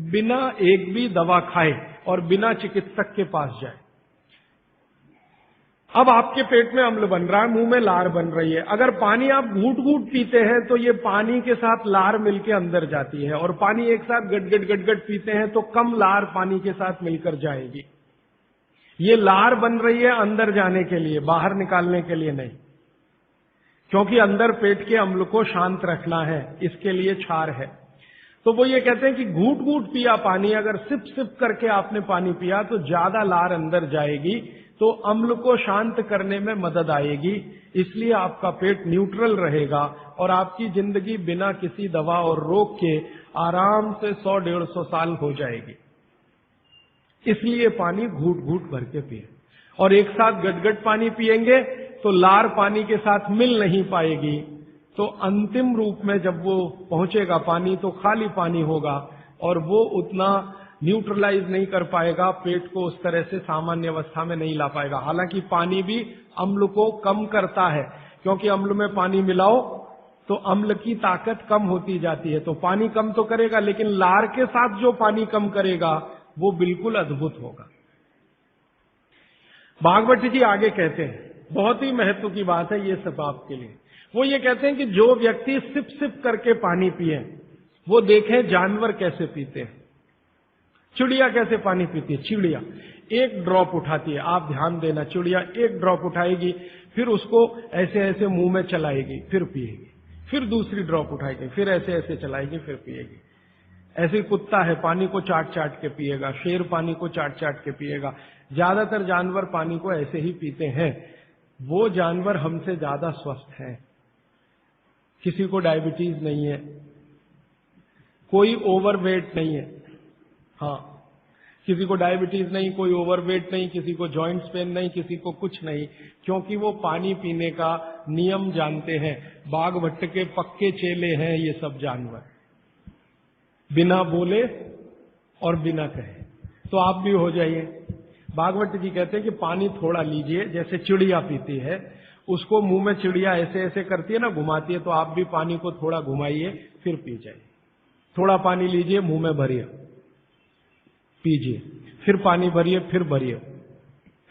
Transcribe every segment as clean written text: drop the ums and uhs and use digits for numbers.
बिना एक भी दवा खाए और बिना चिकित्सक के पास जाए। अब आपके पेट में अम्ल बन रहा है, मुंह में लार बन रही है। अगर पानी आप घूट घूट पीते हैं तो ये पानी के साथ लार मिलकर अंदर जाती है, और पानी एक साथ गटगट गटगट पीते हैं तो कम लार पानी के साथ मिलकर जाएगी। ये लार बन रही है अंदर जाने के लिए, बाहर निकालने के लिए नहीं, क्योंकि अंदर पेट के अम्ल को शांत रखना है, इसके लिए क्षार है। तो वो ये कहते हैं कि घूट घूट पिया पानी, अगर सिप सिप करके आपने पानी पिया तो ज्यादा लार अंदर जाएगी, तो अम्ल को शांत करने में मदद आएगी। इसलिए आपका पेट न्यूट्रल रहेगा और आपकी जिंदगी बिना किसी दवा और रोग के आराम से 100-150 साल हो जाएगी। इसलिए पानी घूट घूट भर के पिए, और एक साथ गटगट पानी पिएंगे तो लार पानी के साथ मिल नहीं पाएगी, तो अंतिम रूप में जब वो पहुंचेगा पानी तो खाली पानी होगा, और वो उतना न्यूट्रलाइज नहीं कर पाएगा, पेट को उस तरह से सामान्य अवस्था में नहीं ला पाएगा। हालांकि पानी भी अम्ल को कम करता है, क्योंकि अम्ल में पानी मिलाओ तो अम्ल की ताकत कम होती जाती है, तो पानी कम तो करेगा, लेकिन लार के साथ जो पानी कम करेगा वो बिल्कुल अद्भुत होगा। भागवत जी आगे कहते हैं, बहुत ही महत्व की बात है ये सब आपके लिए। वो ये कहते हैं कि जो व्यक्ति सिप सिप करके पानी पिए, वो देखें जानवर कैसे पीते हैं। चिड़िया कैसे पानी पीती है? चिड़िया एक ड्रॉप उठाती है, आप ध्यान देना, चिड़िया एक ड्रॉप उठाएगी, फिर उसको ऐसे ऐसे मुंह में चलाएगी, फिर पिएगी, फिर दूसरी ड्रॉप उठाएगी, फिर ऐसे ऐसे चलाएगी, फिर पिएगी। ऐसे ही कुत्ता है, पानी को चाट चाट के पिएगा, शेर पानी को चाट चाट के पिएगा। ज्यादातर जानवर पानी को ऐसे ही पीते हैं। वो जानवर हमसे ज्यादा स्वस्थ हैं, किसी को डायबिटीज नहीं है, कोई ओवरवेट नहीं है। हाँ, किसी को डायबिटीज नहीं, कोई ओवरवेट नहीं, किसी को जॉइंट्स पेन नहीं, किसी को कुछ नहीं, क्योंकि वो पानी पीने का नियम जानते हैं। बाघभट्ट के पक्के चेले हैं ये सब जानवर, बिना बोले और बिना कहे। तो आप भी हो जाइए। भागवत जी कहते हैं कि पानी थोड़ा लीजिए, जैसे चिड़िया पीती है, उसको मुंह में चिड़िया ऐसे ऐसे करती है ना, घुमाती है, तो आप भी पानी को थोड़ा घुमाइए, फिर पी जाइए। थोड़ा पानी लीजिए, मुंह में भरिए, पीजिए, फिर पानी भरिए, फिर भरिए,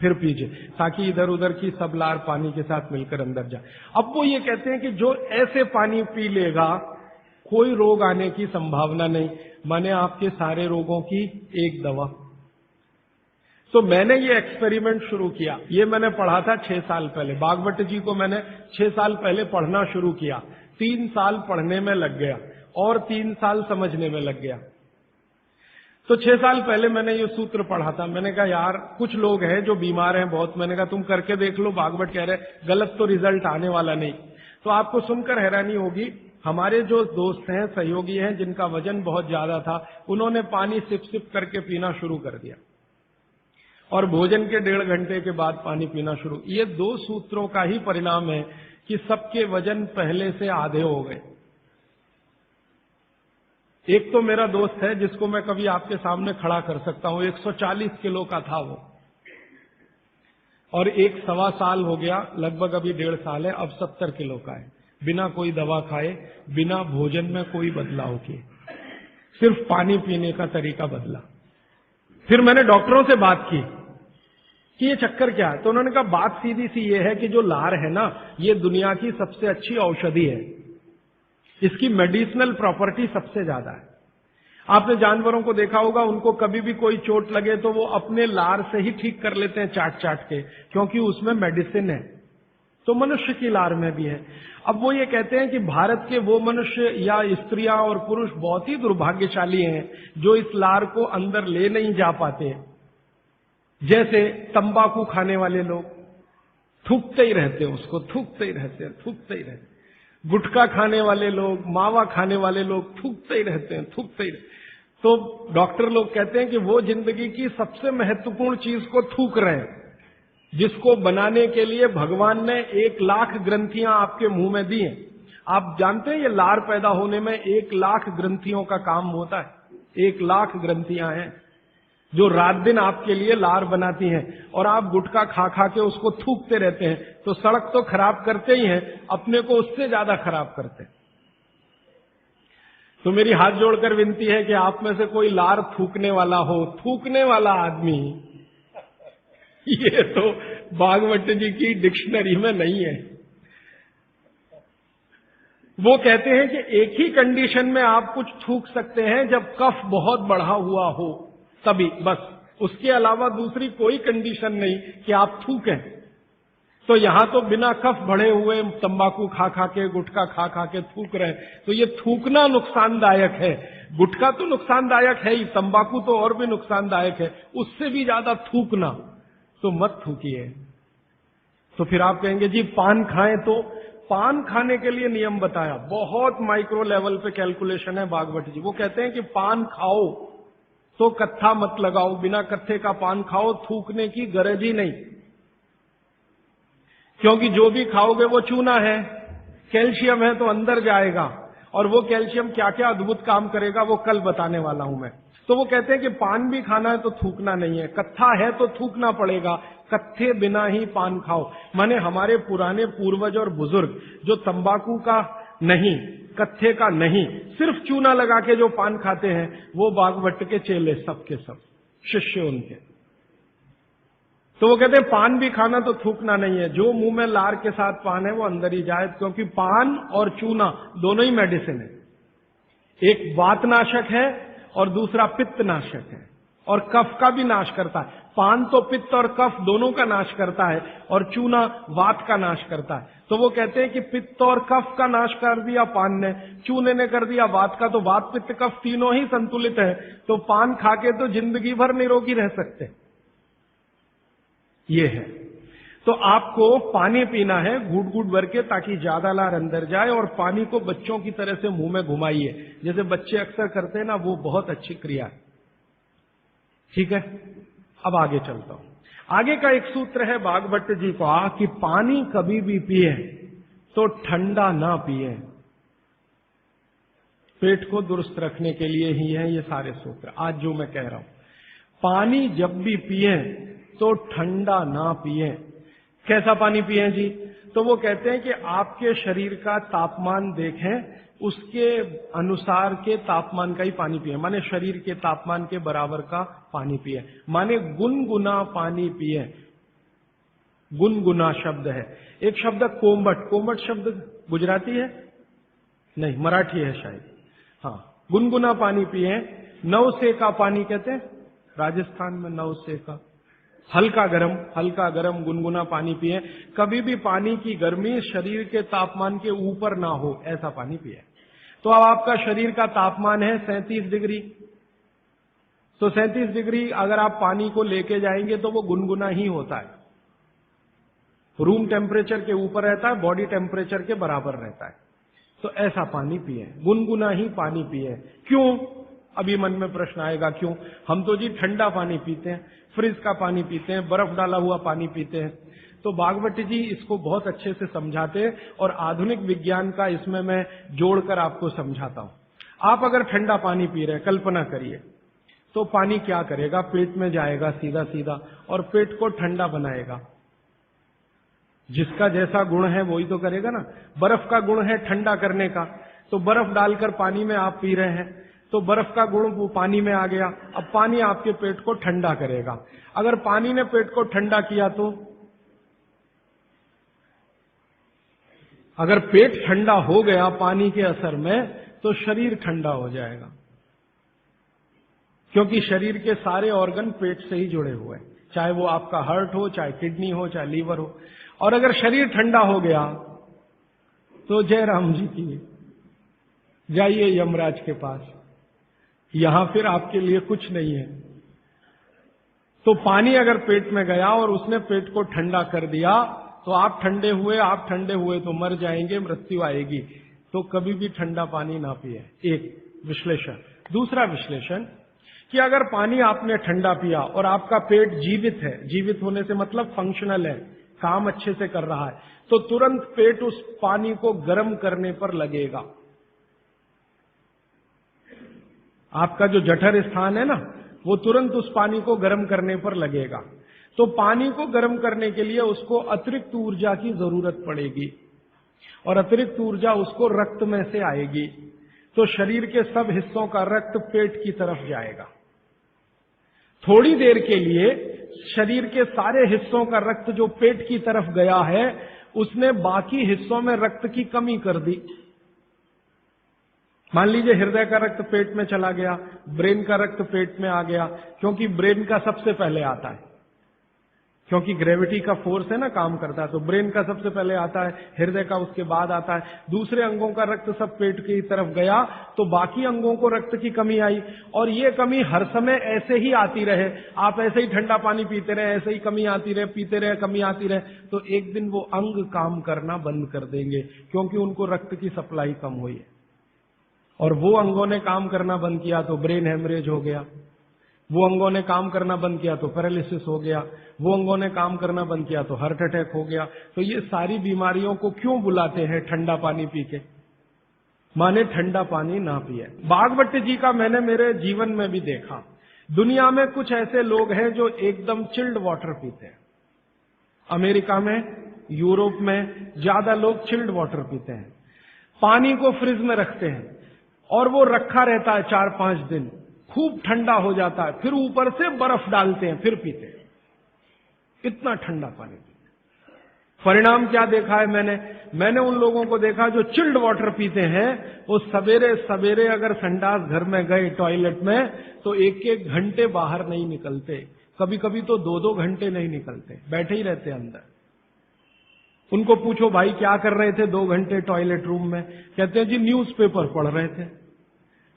फिर पीजिए, ताकि इधर उधर की सब लार पानी के साथ मिलकर अंदर जाए। अब वो ये कहते हैं कि जो ऐसे पानी पी लेगा कोई रोग आने की संभावना नहीं, माने आपके सारे रोगों की एक दवा। तो मैंने ये एक्सपेरिमेंट शुरू किया, ये मैंने पढ़ा था 6 साल पहले। भागवत जी को मैंने 6 साल पहले पढ़ना शुरू किया, 3 साल पढ़ने में लग गया और 3 साल समझने में लग गया। तो 6 साल पहले मैंने ये सूत्र पढ़ा था। मैंने कहा यार कुछ लोग हैं जो बीमार हैं बहुत, मैंने कहा तुम करके देख लो, भागवत कह रहे गलत तो रिजल्ट आने वाला नहीं। तो आपको सुनकर हैरानी होगी, हमारे जो दोस्त हैं, सहयोगी हैं, जिनका वजन बहुत ज्यादा था, उन्होंने पानी सिप सिप करके पीना शुरू कर दिया, और भोजन के 1.5 घंटे के बाद पानी पीना शुरू। ये 2 सूत्रों का ही परिणाम है कि सबके वजन पहले से आधे हो गए। एक तो मेरा दोस्त है जिसको मैं कभी आपके सामने खड़ा कर सकता हूं, 140 किलो का था वो, और 1 सवा साल हो गया, लगभग अभी 1.5 साल है, अब 70 किलो का है, बिना कोई दवा खाए, बिना भोजन में कोई बदलाव किए, सिर्फ पानी पीने का तरीका बदला। फिर मैंने डॉक्टरों से बात की कि ये चक्कर क्या है, तो उन्होंने कहा बात सीधी सी ये है कि जो लार है ना, ये दुनिया की सबसे अच्छी औषधि है, इसकी मेडिसिनल प्रॉपर्टी सबसे ज्यादा है। आपने जानवरों को देखा होगा, उनको कभी भी कोई चोट लगे तो वो अपने लार से ही ठीक कर लेते हैं, चाट चाट के, क्योंकि उसमें मेडिसिन है। तो मनुष्य की लार में भी है। अब वो ये कहते हैं कि भारत के वो मनुष्य या स्त्रियां और पुरुष बहुत ही दुर्भाग्यशाली हैं जो इस लार को अंदर ले नहीं जा पाते। जैसे तंबाकू खाने वाले लोग थूकते ही रहते हैं, उसको थूकते ही रहते हैं, थूकते ही रहते हैं। गुटखा खाने वाले लोग, मावा खाने वाले लोग थूकते ही रहते हैं, थूकते ही रहते हैं। तो डॉक्टर लोग कहते हैं कि वो जिंदगी की सबसे महत्वपूर्ण चीज को थूक रहे हैं, जिसको बनाने के लिए भगवान ने 1 लाख ग्रंथियां आपके मुंह में दी हैं। आप जानते हैं ये लार पैदा होने में 1 लाख ग्रंथियों का काम होता है। 1 लाख ग्रंथियां हैं जो रात दिन आपके लिए लार बनाती हैं, और आप गुटखा खा खा के उसको थूकते रहते हैं, तो सड़क तो खराब करते ही हैं, अपने को उससे ज्यादा खराब करते हैं। तो मेरी हाथ जोड़कर विनती है कि आप में से कोई लार थूकने वाला हो, थूकने वाला आदमी, ये तो भागवत जी की डिक्शनरी में नहीं है। वो कहते हैं कि एक ही कंडीशन में आप कुछ थूक सकते हैं, जब कफ बहुत बढ़ा हुआ हो, तभी, बस। उसके अलावा दूसरी कोई कंडीशन नहीं कि आप थूकें। तो यहां तो बिना कफ बढ़े हुए तंबाकू खा खा के, गुटखा खा खा के थूक रहे हैं, तो ये थूकना नुकसानदायक है। गुटखा तो नुकसानदायक है ही, तंबाकू तो और भी नुकसानदायक है, उससे भी ज्यादा थूकना, तो मत थूकिए। तो फिर आप कहेंगे जी पान खाएं, तो पान खाने के लिए नियम बताया, बहुत माइक्रो लेवल पे कैलकुलेशन है भागवत जी। वो कहते हैं कि पान खाओ तो कत्था मत लगाओ, बिना कत्थे का पान खाओ, थूकने की गरज ही नहीं, क्योंकि जो भी खाओगे वो चूना है, कैल्शियम है, तो अंदर जाएगा, और वो कैल्शियम क्या क्या अद्भुत काम करेगा वो कल बताने वाला हूं मैं। तो वो कहते हैं कि पान भी खाना है तो थूकना नहीं है, कत्था है तो थूकना पड़ेगा, कत्थे बिना ही पान खाओ। माने हमारे पुराने पूर्वज और बुजुर्ग जो तंबाकू का नहीं, कत्थे का नहीं, सिर्फ चूना लगा के जो पान खाते हैं, वो भागवत के चेले सब के सब शिष्य उनके। तो वो कहते हैं पान भी खाना तो थूकना नहीं है, जो मुंह में लार के साथ पान है वो अंदर ही जाए, क्योंकि पान और चूना दोनों ही मेडिसिन है। एक वातनाशक है और दूसरा पित्तनाशक है, और कफ का भी नाश करता है। पान तो पित्त और कफ दोनों का नाश करता है, और चूना वात का नाश करता है। तो वो कहते हैं कि पित्त और कफ का नाश कर दिया पान ने, चूने ने कर दिया वात का, तो वात पित्त कफ तीनों ही संतुलित है, तो पान खाके तो जिंदगी भर निरोगी रह सकते। ये है। तो आपको पानी पीना है घूट घूट भर के, ताकि ज्यादा लार अंदर जाए, और पानी को बच्चों की तरह से मुंह में घुमाइए, जैसे बच्चे अक्सर करते हैं ना, वो बहुत अच्छी क्रिया है। ठीक है, अब आगे चलता हूं। आगे का एक सूत्र है भागवत जी का कि पानी कभी भी पिए तो ठंडा ना पिए। पेट को दुरुस्त रखने के लिए ही है ये सारे सूत्र आज जो मैं कह रहा हूं। पानी जब भी पिए तो ठंडा ना पिए। कैसा पानी पिए जी? तो वो कहते हैं कि आपके शरीर का तापमान देखें, उसके अनुसार के तापमान का ही पानी पिए, माने शरीर के तापमान के बराबर का पानी पिए, माने गुनगुना पानी पिए। गुनगुना शब्द है। एक शब्द कोमट, कोमट शब्द गुजराती है? नहीं, मराठी है शायद। हाँ, गुनगुना पानी पिए। नवसे का पानी कहते हैं राजस्थान में, नवसे का हल्का गरम गुनगुना पानी पिए। कभी भी पानी की गर्मी शरीर के तापमान के ऊपर ना हो, ऐसा पानी पिए। तो अब आपका शरीर का तापमान है 37 डिग्री, तो 37 डिग्री अगर आप पानी को लेके जाएंगे तो वो गुनगुना ही होता है। रूम टेम्परेचर के ऊपर रहता है, बॉडी टेम्परेचर के बराबर रहता है। तो ऐसा पानी पिए, गुनगुना ही पानी पिए। क्यों? अभी मन में प्रश्न आएगा क्यों? हम तो जी ठंडा पानी पीते हैं, फ्रिज का पानी पीते हैं, बर्फ डाला हुआ पानी पीते हैं। तो भागवत जी इसको बहुत अच्छे से समझाते हैं, और आधुनिक विज्ञान का इसमें मैं जोड़कर आपको समझाता हूं। आप अगर ठंडा पानी पी रहे हैं, कल्पना करिए, तो पानी क्या करेगा? पेट में जाएगा सीधा सीधा, और पेट को ठंडा बनाएगा। जिसका जैसा गुण है वही तो करेगा ना। बर्फ का गुण है ठंडा करने का, तो बर्फ डालकर पानी में आप पी रहे हैं, तो बर्फ का गुण वो पानी में आ गया। अब पानी आपके पेट को ठंडा करेगा। अगर पानी ने पेट को ठंडा किया तो, अगर पेट ठंडा हो गया पानी के असर में, तो शरीर ठंडा हो जाएगा, क्योंकि शरीर के सारे ऑर्गन पेट से ही जुड़े हुए हैं, चाहे वो आपका हार्ट हो, चाहे किडनी हो, चाहे लीवर हो। और अगर शरीर ठंडा हो गया तो जय राम जी की, जाइए यमराज के पास, यहां फिर आपके लिए कुछ नहीं है। तो पानी अगर पेट में गया और उसने पेट को ठंडा कर दिया, तो आप ठंडे हुए तो मर जाएंगे, मृत्यु आएगी। तो कभी भी ठंडा पानी ना पिए। एक विश्लेषण। दूसरा विश्लेषण कि अगर पानी आपने ठंडा पिया और आपका पेट जीवित है, जीवित होने से मतलब फंक्शनल है, काम अच्छे से कर रहा है, तो तुरंत पेट उस पानी को गर्म करने पर लगेगा। आपका जो जठर स्थान है ना, वो तुरंत उस पानी को गर्म करने पर लगेगा। तो पानी को गर्म करने के लिए उसको अतिरिक्त ऊर्जा की जरूरत पड़ेगी, और अतिरिक्त ऊर्जा उसको रक्त में से आएगी। तो शरीर के सब हिस्सों का रक्त पेट की तरफ जाएगा। थोड़ी देर के लिए शरीर के सारे हिस्सों का रक्त जो पेट की तरफ गया है, उसने बाकी हिस्सों में रक्त की कमी कर दी। मान लीजिए हृदय का रक्त पेट में चला गया, ब्रेन का रक्त पेट में आ गया, क्योंकि ब्रेन का सबसे पहले आता है, क्योंकि ग्रेविटी का फोर्स है ना काम करता है, तो ब्रेन का सबसे पहले आता है, हृदय का उसके बाद आता है। दूसरे अंगों का रक्त सब पेट की तरफ गया, तो बाकी अंगों को रक्त की कमी आई। और ये कमी हर समय ऐसे ही आती रहे, आप ऐसे ही ठंडा पानी पीते रहे, ऐसे ही कमी आती रहे, पीते रहे, कमी आती रहे, तो एक दिन वो अंग काम करना बंद कर देंगे, क्योंकि उनको रक्त की सप्लाई कम हुई है। और वो अंगों ने काम करना बंद किया तो ब्रेन हेमरेज हो गया, वो अंगों ने काम करना बंद किया तो पैरालिसिस हो गया, वो अंगों ने काम करना बंद किया तो हार्ट अटैक हो गया। तो ये सारी बीमारियों को क्यों बुलाते हैं ठंडा पानी पी के? माने ठंडा पानी ना पिए। भागवत जी का मैंने मेरे जीवन में भी देखा। दुनिया में कुछ ऐसे लोग हैं जो एकदम चिल्ड वाटर पीते हैं। अमेरिका में, यूरोप में ज्यादा लोग चिल्ड वाटर पीते हैं। पानी को फ्रिज में रखते हैं और वो रखा रहता है 4-5 दिन, खूब ठंडा हो जाता है, फिर ऊपर से बर्फ डालते हैं, फिर पीते हैं। इतना ठंडा पानी पीते हैं। परिणाम क्या देखा है मैंने उन लोगों को देखा जो चिल्ड वाटर पीते हैं, वो सवेरे सवेरे अगर संडास घर में गए टॉयलेट में, तो 1-1 घंटे बाहर नहीं निकलते, कभी कभी तो 2-2 घंटे नहीं निकलते, बैठे ही रहते अंदर। उनको पूछो भाई क्या कर रहे थे 2 घंटे टॉयलेट रूम में? कहते हैं जी न्यूज़पेपर पढ़ रहे थे,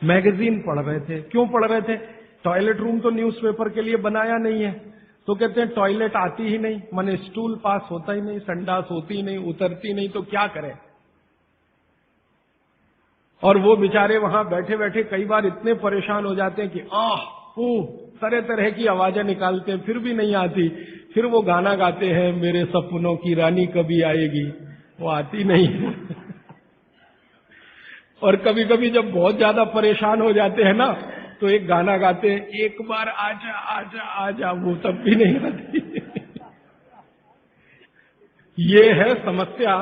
मैगजीन पढ़ रहे थे। क्यों पढ़ रहे थे? टॉयलेट रूम तो न्यूज़पेपर के लिए बनाया नहीं है। तो कहते हैं टॉयलेट आती ही नहीं, माने स्टूल पास होता ही नहीं, संडास होती ही नहीं, उतरती नहीं, तो क्या करें? और वो बेचारे वहां बैठे बैठे कई बार इतने परेशान हो जाते हैं कि तरह तरह की आवाजें निकालते हैं, फिर भी नहीं आती। फिर वो गाना गाते हैं, मेरे सपनों की रानी कभी आएगी, वो आती नहीं है। और कभी कभी जब बहुत ज्यादा परेशान हो जाते हैं ना, तो एक गाना गाते हैं, एक बार आजा आजा आजा, वो तब भी नहीं आती। ये है समस्या।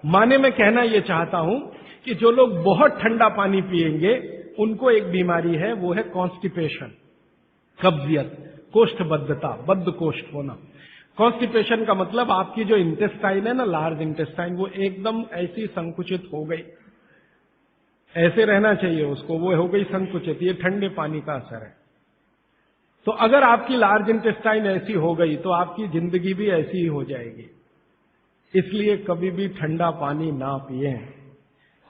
माने मैं कहना ये चाहता हूं कि जो लोग बहुत ठंडा पानी पिएंगे, उनको एक बीमारी है, वो है कॉन्स्टिपेशन, कब्जियत, कोष्ठबद्धता, बद्ध कोष्ठ होना। कॉन्स्टिपेशन का मतलब आपकी जो इंटेस्टाइन है ना, लार्ज इंटेस्टाइन, वो एकदम ऐसी संकुचित हो गई, ऐसे रहना चाहिए उसको, वो हो गई संकुचित। ये ठंडे पानी का असर है। तो अगर आपकी लार्ज इंटेस्टाइन ऐसी हो गई, तो आपकी जिंदगी भी ऐसी ही हो जाएगी। इसलिए कभी भी ठंडा पानी ना पिए।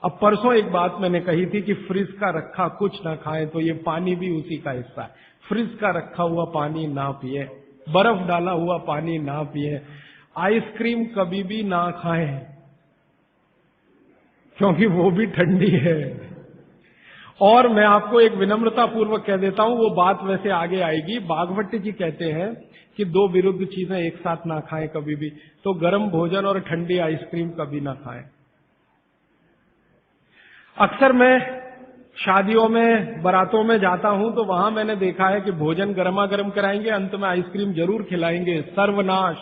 अब परसों एक बात मैंने कही थी कि फ्रिज का रखा कुछ ना खाएं, तो ये पानी भी उसी का हिस्सा है। फ्रिज का रखा हुआ पानी ना पिए, बर्फ डाला हुआ पानी ना पिए, आइसक्रीम कभी भी ना खाएं, क्योंकि वो भी ठंडी है। और मैं आपको एक विनम्रता पूर्वक कह देता हूं, वो बात वैसे आगे आएगी। भागवत जी कहते हैं कि 2 विरुद्ध चीजें एक साथ ना खाएं कभी भी, तो गर्म भोजन और ठंडी आइसक्रीम कभी ना खाएं। अक्सर मैं शादियों में, बारातों में जाता हूं, तो वहां मैंने देखा है कि भोजन गर्मा गर्म कराएंगे, अंत में आइसक्रीम जरूर खिलाएंगे। सर्वनाश,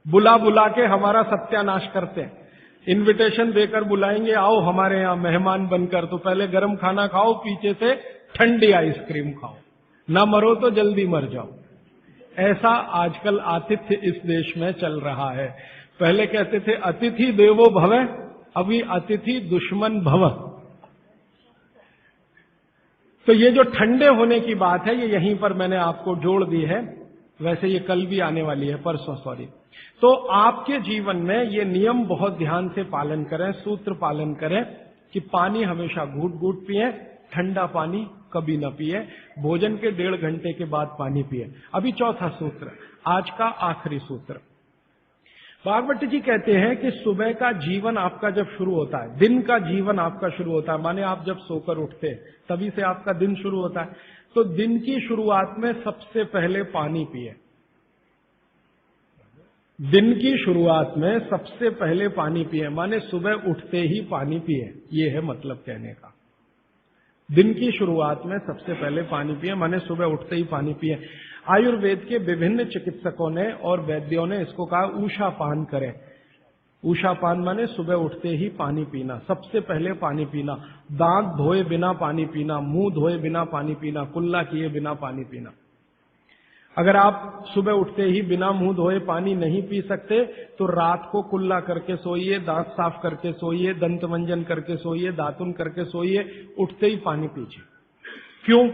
बुला बुला के हमारा सत्यानाश करते हैं। इनविटेशन देकर बुलाएंगे, आओ हमारे यहां मेहमान बनकर, तो पहले गर्म खाना खाओ, पीछे से ठंडी आइसक्रीम खाओ, ना मरो तो जल्दी मर जाओ। ऐसा आजकल आतिथ्य इस देश में चल रहा है। पहले कहते थे अतिथि देवो भव, अभी अतिथि दुश्मन भव। तो ये जो ठंडे होने की बात है, ये यहीं पर मैंने आपको जोड़ दी है। वैसे ये कल भी आने वाली है, परसों, सॉरी। तो आपके जीवन में ये नियम बहुत ध्यान से पालन करें, सूत्र पालन करें कि पानी हमेशा घूट घूट पिए, ठंडा पानी कभी न पिए, भोजन के 1.5 घंटे के बाद पानी पिए। अभी चौथा सूत्र, आज का आखिरी सूत्र। भागवत जी कहते हैं कि सुबह का जीवन आपका जब शुरू होता है, दिन का जीवन आपका शुरू होता है, माने आप जब सोकर उठते हैं तभी से आपका दिन शुरू होता है, तो दिन की शुरुआत में सबसे पहले पानी पिए। दिन की शुरुआत में सबसे पहले पानी पिए, माने सुबह उठते ही पानी पिए, ये है मतलब कहने का। दिन की शुरुआत में सबसे पहले पानी पिए, माने सुबह उठते ही पानी पिए। आयुर्वेद के विभिन्न चिकित्सकों ने और वैद्यों ने इसको कहा ऊषा पान करें। उषापान माने सुबह उठते ही पानी पीना, सबसे पहले पानी पीना, दांत धोए बिना पानी पीना, मुंह धोए बिना पानी पीना, कुल्ला किए बिना पानी पीना। अगर आप सुबह उठते ही बिना मुंह धोए पानी नहीं पी सकते तो रात को कुल्ला करके सोइए, दांत साफ करके सोइए, दंत मंजन करके सोइए, दातुन करके सोइए, उठते ही पानी पीजिए। क्यों?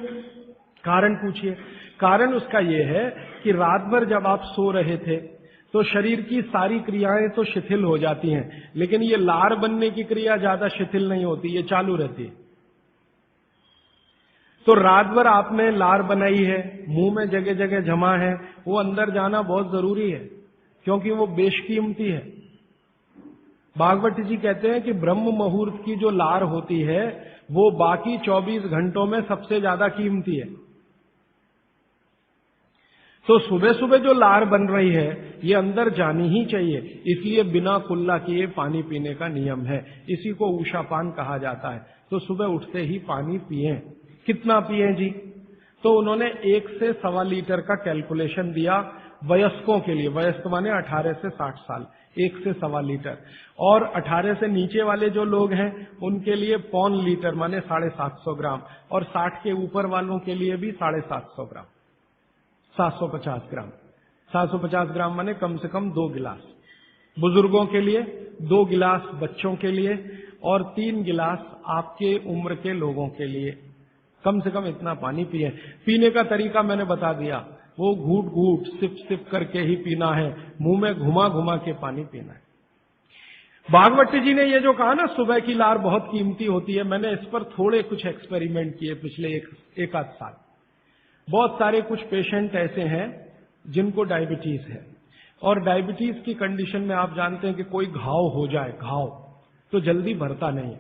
कारण पूछिए। कारण उसका यह है कि रात भर जब आप सो रहे थे तो शरीर की सारी क्रियाएं तो शिथिल हो जाती हैं, लेकिन ये लार बनने की क्रिया ज्यादा शिथिल नहीं होती, ये चालू रहती है। तो रात भर आपने लार बनाई है, मुंह में जगह जगह जमा है, वो अंदर जाना बहुत जरूरी है, क्योंकि वो बेशकीमती है। भागवत जी कहते हैं कि ब्रह्म मुहूर्त की जो लार होती है वो बाकी 24 घंटों में सबसे ज्यादा कीमती है। तो सुबह सुबह जो लार बन रही है ये अंदर जानी ही चाहिए, इसलिए बिना कुल्ला किए पानी पीने का नियम है। इसी को उषापान कहा जाता है। तो सुबह उठते ही पानी पिएं। कितना पिएं जी? तो उन्होंने 1 से 1.25 लीटर का कैलकुलेशन दिया वयस्कों के लिए। वयस्क माने 18 से 60 साल, 1 से 1.25 लीटर। और 18 से नीचे वाले जो लोग हैं उनके लिए 1.25 लीटर माने 750 ग्राम, और 60 के ऊपर वालों के लिए भी 750 ग्राम, 750 ग्राम। 750 ग्राम माने कम से कम 2 गिलास बुजुर्गों के लिए, 2 गिलास बच्चों के लिए, और 3 गिलास आपके उम्र के लोगों के लिए। कम से कम इतना पानी पिए। पीने का तरीका मैंने बता दिया, वो घूट घूट सिप सिप करके ही पीना है, मुंह में घुमा घुमा के पानी पीना है। भागवत जी ने ये जो कहा ना सुबह की लार बहुत कीमती होती है, मैंने इस पर थोड़े कुछ एक्सपेरिमेंट किए पिछले एक आध साल। बहुत सारे कुछ पेशेंट ऐसे हैं जिनको डायबिटीज है, और डायबिटीज की कंडीशन में आप जानते हैं कि कोई घाव हो जाए, घाव तो जल्दी भरता नहीं।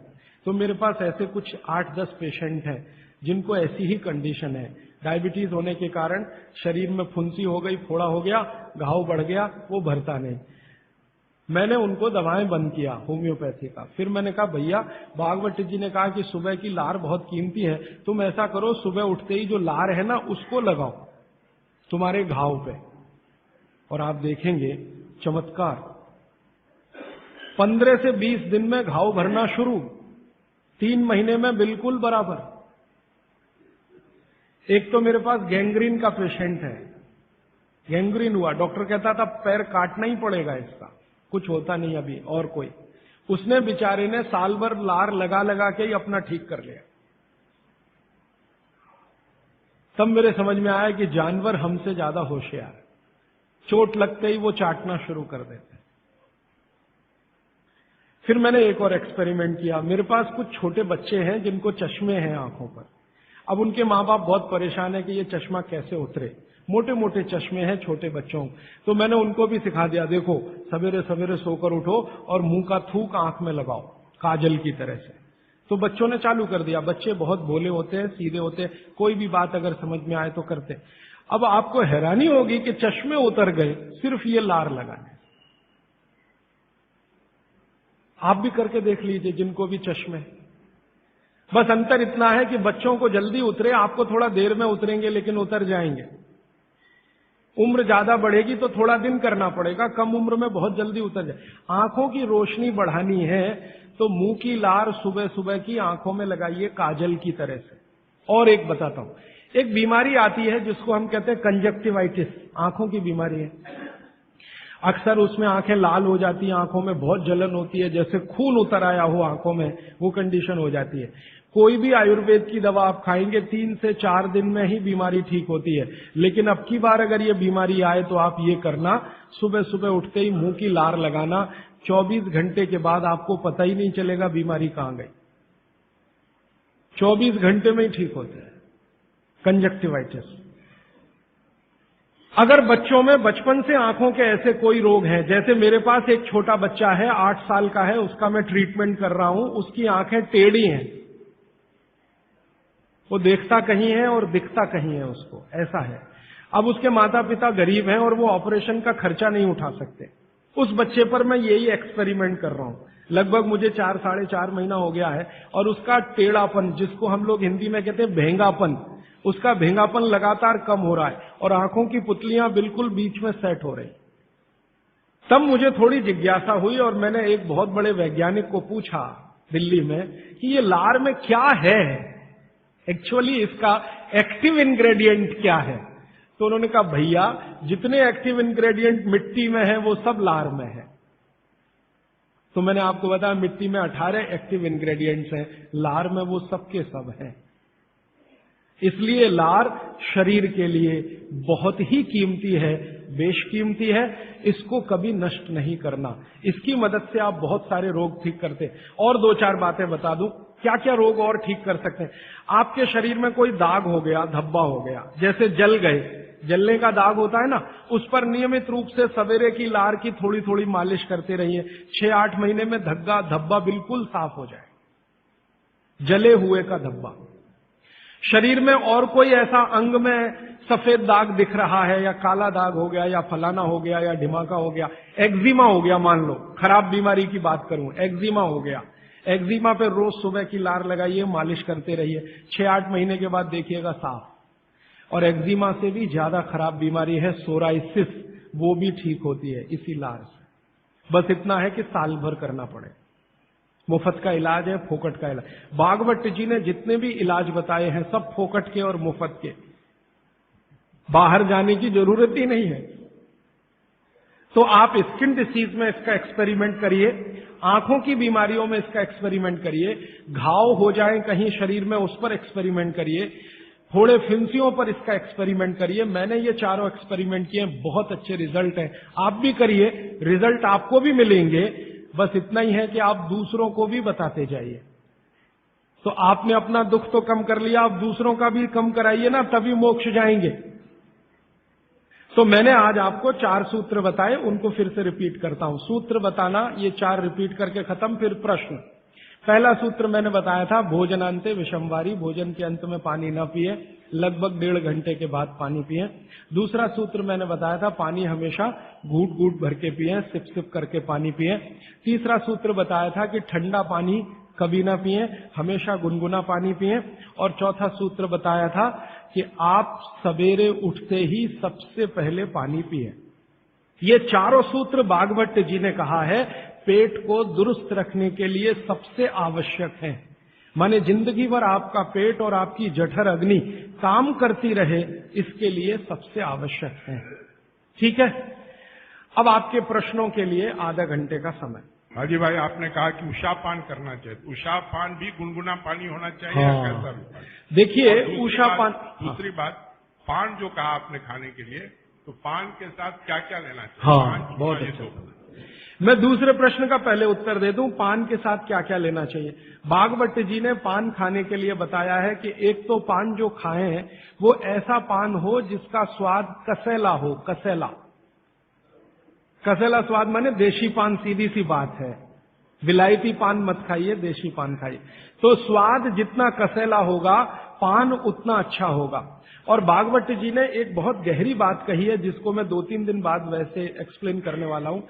तो मेरे पास ऐसे कुछ 8-10 पेशेंट हैं जिनको ऐसी ही कंडीशन है। डायबिटीज होने के कारण शरीर में फुंसी हो गई, फोड़ा हो गया, घाव बढ़ गया, वो भरता नहीं। मैंने उनको दवाएं बंद किया होम्योपैथी का। फिर मैंने कहा भैया, भागवत जी ने कहा कि सुबह की लार बहुत कीमती है, तुम ऐसा करो सुबह उठते ही जो लार है ना उसको लगाओ तुम्हारे घाव पे, और आप देखेंगे चमत्कार। 15 से 20 दिन में घाव भरना शुरू, 3 महीने में बिल्कुल बराबर। एक तो मेरे पास गैंग्रीन का पेशेंट है, गैंग्रीन हुआ, डॉक्टर कहता था पैर काटना ही पड़ेगा इसका, कुछ होता नहीं अभी और कोई। उसने बेचारे ने साल भर लार लगा लगा के ही अपना ठीक कर लिया। तब मेरे समझ में आया कि जानवर हमसे ज्यादा होशियार, चोट लगते ही वो चाटना शुरू कर देते। फिर मैंने एक और एक्सपेरिमेंट किया। मेरे पास कुछ छोटे बच्चे हैं जिनको चश्मे हैं आंखों पर। अब उनके माँ बाप बहुत परेशान है कि ये चश्मा कैसे उतरे, मोटे मोटे चश्मे हैं छोटे बच्चों। तो मैंने उनको भी सिखा दिया, देखो सवेरे सवेरे सोकर उठो और मुंह का थूक आंख में लगाओ काजल की तरह से। तो बच्चों ने चालू कर दिया। बच्चे बहुत भोले होते हैं, सीधे होते हैं, कोई भी बात अगर समझ में आए तो करते। अब आपको हैरानी होगी कि चश्मे उतर गए सिर्फ ये लार लगाने। आप भी करके देख लीजिए जिनको भी चश्मे। बस अंतर इतना है कि बच्चों को जल्दी उतरे, आपको थोड़ा देर में उतरेंगे लेकिन उतर जाएंगे। उम्र ज्यादा बढ़ेगी तो थोड़ा दिन करना पड़ेगा, कम उम्र में बहुत जल्दी उतर जाए। आंखों की रोशनी बढ़ानी है तो मुंह की लार सुबह सुबह की आंखों में लगाइए काजल की तरह से। और एक बताता हूं, एक बीमारी आती है जिसको हम कहते हैं कंजक्टिवाइटिस, आंखों की बीमारी है। अक्सर उसमें आंखें लाल हो जाती हैं, आंखों में बहुत जलन होती है, जैसे खून उतर आया हो आंखों में, वो कंडीशन हो जाती है। कोई भी आयुर्वेद की दवा आप खाएंगे 3 से 4 दिन में ही बीमारी ठीक होती है। लेकिन अब की बार अगर ये बीमारी आए तो आप ये करना, सुबह सुबह उठते ही मुंह की लार लगाना, 24 घंटे के बाद आपको पता ही नहीं चलेगा बीमारी कहां गई। 24 घंटे में ही ठीक होता है कंजक्टिवाइटिस। अगर बच्चों में बचपन से आंखों के ऐसे कोई रोग हैं, जैसे मेरे पास एक छोटा बच्चा है 8 साल का है, उसका मैं ट्रीटमेंट कर रहा हूं, उसकी आंखें टेढ़ी हैं, वो देखता कहीं है और दिखता कहीं है, उसको ऐसा है। अब उसके माता पिता गरीब हैं और वो ऑपरेशन का खर्चा नहीं उठा सकते। उस बच्चे पर मैं यही एक्सपेरिमेंट कर रहा हूं। लगभग मुझे 4-4.5 महीना हो गया है, और उसका टेढ़ापन, जिसको हम लोग हिंदी में कहते हैं भेंगापन, उसका भेंगापन लगातार कम हो रहा है और आंखों की पुतलियां बिल्कुल बीच में सेट हो रही। तब मुझे थोड़ी जिज्ञासा हुई और मैंने एक बहुत बड़े वैज्ञानिक को पूछा दिल्ली में कि ये लार में क्या है, एक्चुअली इसका एक्टिव इंग्रेडिएंट क्या है। तो उन्होंने कहा भैया जितने एक्टिव इंग्रेडिएंट मिट्टी में है वो सब लार में है। तो मैंने आपको बताया मिट्टी में 18 एक्टिव इंग्रेडिएंट्स हैं, लार में वो सब के सब हैं। इसलिए लार शरीर के लिए बहुत ही कीमती है, बेशकीमती है, इसको कभी नष्ट नहीं करना। इसकी मदद से आप बहुत सारे रोग ठीक करते हैं। और 2-4 बातें बता दूं क्या क्या रोग और ठीक कर सकते हैं। आपके शरीर में कोई दाग हो गया, धब्बा हो गया, जैसे जल गए, जलने का दाग होता है ना, उस पर नियमित रूप से सवेरे की लार की थोड़ी थोड़ी मालिश करते रहिए। 6-8 महीने में धब्बा बिल्कुल साफ हो जाए, जले हुए का धब्बा। शरीर में और कोई ऐसा अंग में सफेद दाग दिख रहा है या काला दाग हो गया या फलाना हो गया या ढिमाका हो गया, एक्जिमा हो गया, मान लो खराब बीमारी की बात करूं, एक्जिमा हो गया, एक्जिमा पे रोज सुबह की लार लगाइए, मालिश करते रहिए, 6-8 महीने के बाद देखिएगा साफ। और एक्जिमा से भी ज्यादा खराब बीमारी है सोराइसिस, वो भी ठीक होती है इसी लार से। बस इतना है कि साल भर करना पड़े। मुफ्त का इलाज है, फोकट का इलाज। भागवत जी ने जितने भी इलाज बताए हैं सब फोकट के और मुफ्त के, बाहर जाने की जरूरत ही नहीं है। तो आप स्किन डिसीज में इसका एक्सपेरिमेंट करिए, आंखों की बीमारियों में इसका एक्सपेरिमेंट करिए, घाव हो जाए कहीं शरीर में उस पर एक्सपेरिमेंट करिए, फोड़े फिंसियों पर इसका एक्सपेरिमेंट करिए। मैंने ये चारों एक्सपेरिमेंट किए, बहुत अच्छे रिजल्ट हैं। आप भी करिए, रिजल्ट आपको भी मिलेंगे। बस इतना ही है कि आप दूसरों को भी बताते जाइए। तो आपने अपना दुख तो कम कर लिया, आप दूसरों का भी कम कराइए ना, तभी मोक्ष जाएंगे। तो मैंने आज आपको 4 सूत्र बताए, उनको फिर से रिपीट करता हूं। सूत्र बताना, ये 4 रिपीट करके खत्म, फिर प्रश्न। पहला सूत्र मैंने बताया था, भोजनांते विषमवारी, भोजन के अंत में पानी न पिए, लगभग 1.5 घंटे के बाद पानी पिए। दूसरा सूत्र मैंने बताया था, पानी हमेशा घूट घूट भर के पिए, सिप सिप करके पानी पिए। तीसरा सूत्र बताया था कि ठंडा पानी कभी ना पिए, हमेशा गुनगुना पानी पिए। और चौथा सूत्र बताया था कि आप सवेरे उठते ही सबसे पहले पानी पिए। ये चारों सूत्र भागवत जी ने कहा है पेट को दुरुस्त रखने के लिए सबसे आवश्यक है। माने जिंदगी भर आपका पेट और आपकी जठर अग्नि काम करती रहे, इसके लिए सबसे आवश्यक है। ठीक है, अब आपके प्रश्नों के लिए आधा घंटे का समय। हाजी भाई, आपने कहा कि उषापान करना चाहिए, उषापान भी गुनगुना पानी होना चाहिए? हाँ। या कैसा भी? देखिए उषापान, दूसरी बात, पान जो कहा आपने खाने के लिए, तो पान के साथ क्या क्या लेना चाहिए? हाँ, बहुत अच्छा। मैं दूसरे प्रश्न का पहले उत्तर दे दूं, पान के साथ क्या क्या लेना चाहिए। भागवत जी ने पान खाने के लिए बताया है कि एक तो पान जो खाएं वो ऐसा पान हो जिसका स्वाद कसैला हो। कसैला, कसैला स्वाद माने देशी पान, सीधी सी बात है। विलायती पान मत खाइए, देशी पान खाइए। तो स्वाद जितना कसैला होगा, पान उतना अच्छा होगा। और भागवत जी ने एक बहुत गहरी बात कही है, जिसको मैं 2-3 दिन बाद वैसे एक्सप्लेन करने वाला हूं,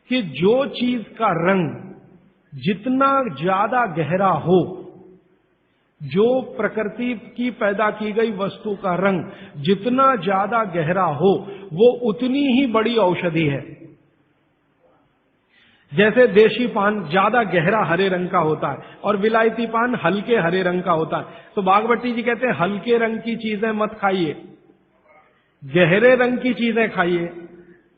कि जो चीज का रंग जितना ज्यादा गहरा हो, जो प्रकृति की पैदा की गई वस्तु का रंग जितना ज्यादा गहरा हो, वो उतनी ही बड़ी औषधि है। जैसे देशी पान ज्यादा गहरा हरे रंग का होता है और विलायती पान हल्के हरे रंग का होता है। तो भागवती जी कहते हैं हल्के रंग की चीजें मत खाइए, गहरे रंग की चीजें खाइए।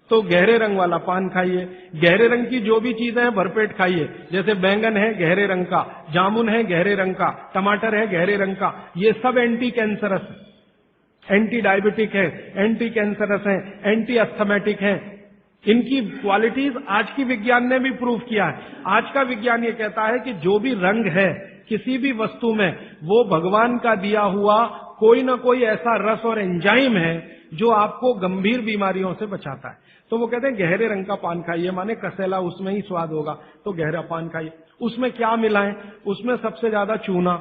तो गहरे रंग वाला पान खाइए, गहरे रंग की जो भी चीजें हैं भरपेट खाइए। जैसे बैंगन है गहरे रंग का, जामुन है गहरे रंग का, टमाटर है गहरे रंग का। ये सब एंटी कैंसरस, एंटी डायबिटिक है, एंटी कैंसरस है, एंटी अस्थमेटिक है। इनकी क्वालिटीज आज की विज्ञान ने भी प्रूव किया है। आज का विज्ञान ये कहता है कि जो भी रंग है किसी भी वस्तु में, वो भगवान का दिया हुआ कोई ना कोई ऐसा रस और एंजाइम है जो आपको गंभीर बीमारियों से बचाता है। तो वो कहते हैं गहरे रंग का पान खाइए, माने कसैला उसमें ही स्वाद होगा, तो गहरा पान खाइए। उसमें क्या मिलाएं? उसमें सबसे ज्यादा चूना।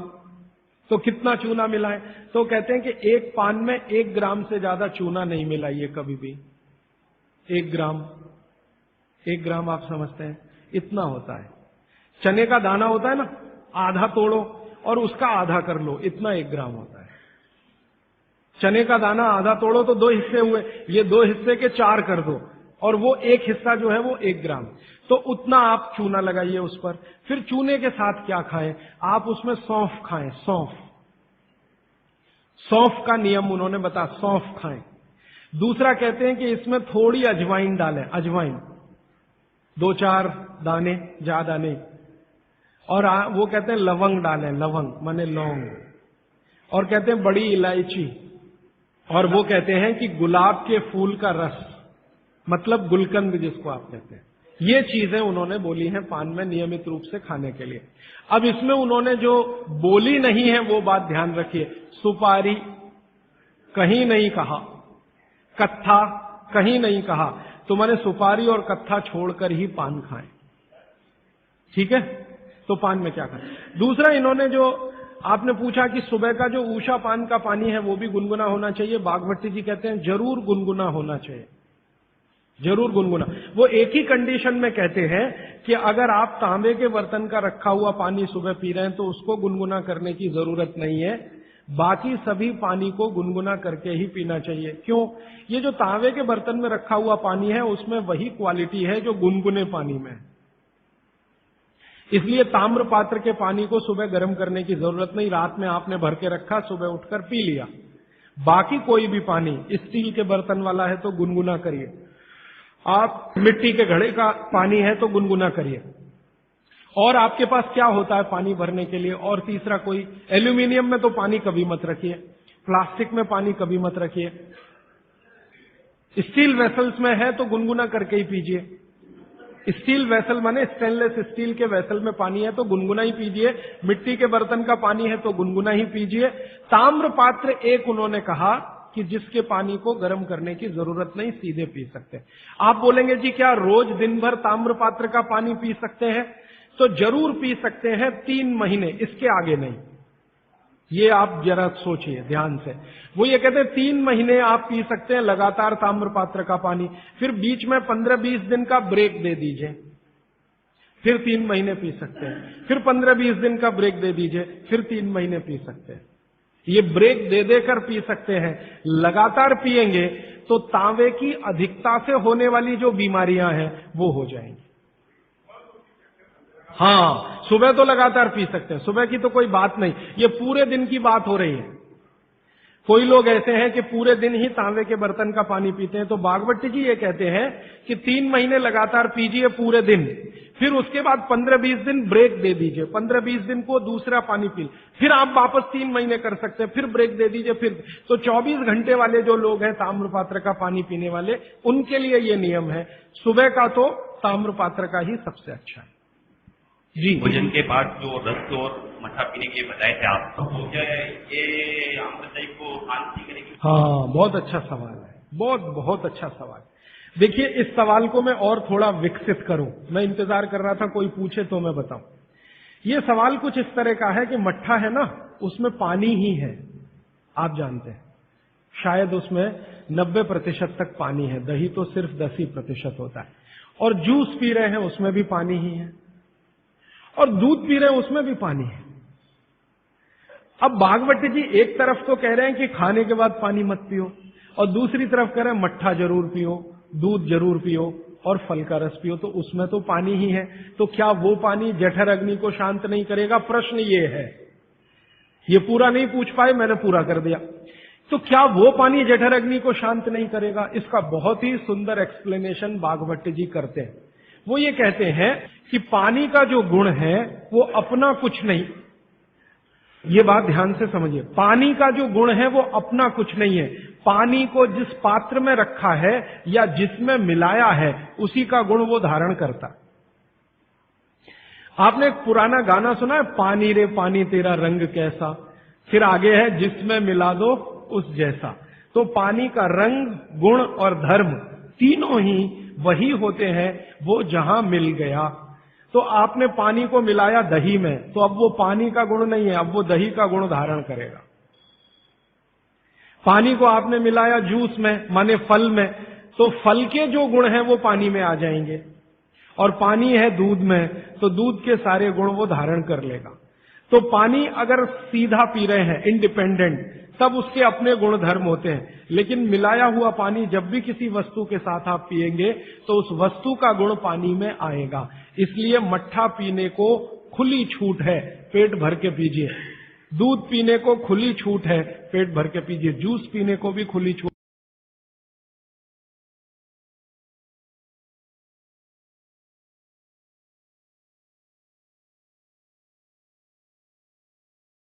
तो कितना चूना मिलाएं? तो कहते हैं कि एक पान में 1 ग्राम से ज्यादा चूना नहीं मिलाइए कभी भी। 1 ग्राम, 1 ग्राम आप समझते हैं इतना होता है। चने का दाना होता है ना, आधा तोड़ो और उसका आधा कर लो, इतना 1 ग्राम होता है। चने का दाना आधा तोड़ो तो 2 हिस्से हुए, ये 2 हिस्से के 4 कर दो, और वो एक हिस्सा जो है वो 1 ग्राम, तो उतना आप चूना लगाइए उस पर। फिर चूने के साथ क्या खाएं, आप उसमें सौंफ खाएं, सौंफ का नियम उन्होंने बताया, सौंफ खाएं। दूसरा कहते हैं कि इसमें थोड़ी अजवाइन डालें, अजवाइन 2-4 दाने, ज्यादा नहीं। और वो कहते हैं लवंग डालें, लवंग माने लौंग, और कहते हैं बड़ी इलायची, और वो कहते हैं कि गुलाब के फूल का रस, मतलब गुलकंद जिसको आप कहते हैं। ये चीजें उन्होंने बोली हैं पान में नियमित रूप से खाने के लिए। अब इसमें उन्होंने जो बोली नहीं है वो बात ध्यान रखिए, सुपारी कहीं नहीं कहा, कत्था कहीं नहीं कहा, तो मैंने सुपारी और कत्था छोड़कर ही पान खाएं, ठीक है। तो पान में क्या खाएं। दूसरा इन्होंने जो आपने पूछा कि सुबह का जो ऊषा पान का पानी है वो भी गुनगुना होना चाहिए, बागभट्टी जी कहते हैं जरूर गुनगुना होना चाहिए, जरूर गुनगुना। वो एक ही कंडीशन में कहते हैं कि अगर आप तांबे के बर्तन का रखा हुआ पानी सुबह पी रहे हैं तो उसको गुनगुना करने की जरूरत नहीं है, बाकी सभी पानी को गुनगुना करके ही पीना चाहिए। क्यों, ये जो तांबे के बर्तन में रखा हुआ पानी है उसमें वही क्वालिटी है जो गुनगुने पानी में है, इसलिए ताम्र पात्र के पानी को सुबह गर्म करने की जरूरत नहीं, रात में आपने भर के रखा, सुबह उठकर पी लिया। बाकी कोई भी पानी स्टील के बर्तन वाला है तो गुनगुना करिए, आप मिट्टी के घड़े का पानी है तो गुनगुना करिए। और आपके पास क्या होता है पानी भरने के लिए, और तीसरा कोई, एल्यूमिनियम में तो पानी कभी मत रखिए, प्लास्टिक में पानी कभी मत रखिए, स्टील वेसल्स में है तो गुनगुना करके ही पीजिए। स्टील वेसल माने स्टेनलेस स्टील के वेसल में पानी है तो गुनगुना ही पीजिए, मिट्टी के बर्तन का पानी है तो गुनगुना ही पीजिए। ताम्र पात्र एक उन्होंने कहा कि जिसके पानी को गर्म करने की जरूरत नहीं, सीधे पी सकते हैं। आप बोलेंगे जी क्या रोज दिन भर ताम्र पात्र का पानी पी सकते हैं, तो जरूर पी सकते हैं, 3 महीने, इसके आगे नहीं। ये आप जरा सोचिए ध्यान से, वो ये कहते हैं 3 महीने आप पी सकते हैं लगातार ताम्र पात्र का पानी, फिर बीच में 15-20 दिन का ब्रेक दे दीजिए, फिर 3 महीने पी सकते हैं, फिर 15-20 दिन का ब्रेक दे दीजिए, फिर 3 महीने पी सकते हैं। ये ब्रेक दे देकर पी सकते हैं। लगातार पिएंगे तो तांबे की अधिकता से होने वाली जो बीमारियां हैं वो हो जाएंगी। हाँ, सुबह तो लगातार पी सकते हैं, सुबह की तो कोई बात नहीं, ये पूरे दिन की बात हो रही है। कोई लोग ऐसे हैं कि पूरे दिन ही तांबे के बर्तन का पानी पीते हैं, तो बागभट्टी जी ये कहते हैं कि 3 महीने लगातार पीजिए पूरे दिन, फिर उसके बाद 15-20 दिन ब्रेक दे दीजिए, 15-20 दिन को दूसरा पानी पी, फिर आप वापस 3 महीने कर सकते हैं, फिर ब्रेक दे दीजिए, फिर तो 24 घंटे वाले जो लोग हैं ताम्र पात्र का पानी पीने वाले, उनके लिए ये नियम है। सुबह का तो ताम्र पात्र का ही सबसे अच्छा है जी। भोजन के बाद जो रस और मट्ठा पीने के बताए थे आप, तो क्या ये आम्रदही को शांति करेगी? हाँ, बहुत अच्छा सवाल है, बहुत अच्छा सवाल। देखिए, इस सवाल को मैं और थोड़ा विकसित करूं, मैं इंतजार कर रहा था कोई पूछे तो मैं बताऊं। ये सवाल कुछ इस तरह का है कि मट्ठा है ना, उसमें पानी ही है, आप जानते हैं, शायद उसमें 90% तक पानी है, दही तो सिर्फ 10% होता है, और जूस पी रहे हैं उसमें भी पानी ही है, और दूध पी रहे हैं उसमें भी पानी है। अब बागभट्टी जी एक तरफ तो कह रहे हैं कि खाने के बाद पानी मत पियो, और दूसरी तरफ कह रहे हैं मट्ठा जरूर पियो, दूध जरूर पियो और फल का रस पियो, तो उसमें तो पानी ही है। तो क्या वो पानी जठर अग्नि को शांत नहीं करेगा? प्रश्न ये है, ये पूरा नहीं पूछ पाए, मैंने पूरा कर दिया। तो क्या वो पानी जठर अग्नि को शांत नहीं करेगा? इसका बहुत ही सुंदर एक्सप्लेनेशन बागभट्टी जी करते हैं। वो ये कहते हैं कि पानी का जो गुण है वो अपना कुछ नहीं, ये बात ध्यान से समझिए, पानी का जो गुण है वो अपना कुछ नहीं है, पानी को जिस पात्र में रखा है या जिसमें मिलाया है उसी का गुण वो धारण करता। आपने एक पुराना गाना सुना है, पानी रे पानी तेरा रंग कैसा, फिर आगे है जिसमें मिला दो उस जैसा। तो पानी का रंग, गुण और धर्म तीनों ही वही होते हैं, वो जहां मिल गया। तो आपने पानी को मिलाया दही में, तो अब वो पानी का गुण नहीं है, अब वो दही का गुण धारण करेगा। पानी को आपने मिलाया जूस में, माने फल में, तो फल के जो गुण हैं वो पानी में आ जाएंगे, और पानी है दूध में, तो दूध के सारे गुण वो धारण कर लेगा। तो पानी अगर सीधा पी रहे हैं इंडिपेंडेंट, तब उसके अपने गुण धर्म होते हैं। लेकिन मिलाया हुआ पानी जब भी किसी वस्तु के साथ आप पिएंगे तो उस वस्तु का गुण पानी में आएगा। इसलिए मट्ठा पीने को खुली छूट है, पेट भर के पीजिए। दूध पीने को खुली छूट है, पेट भर के पीजिए। जूस पीने को भी खुली छूट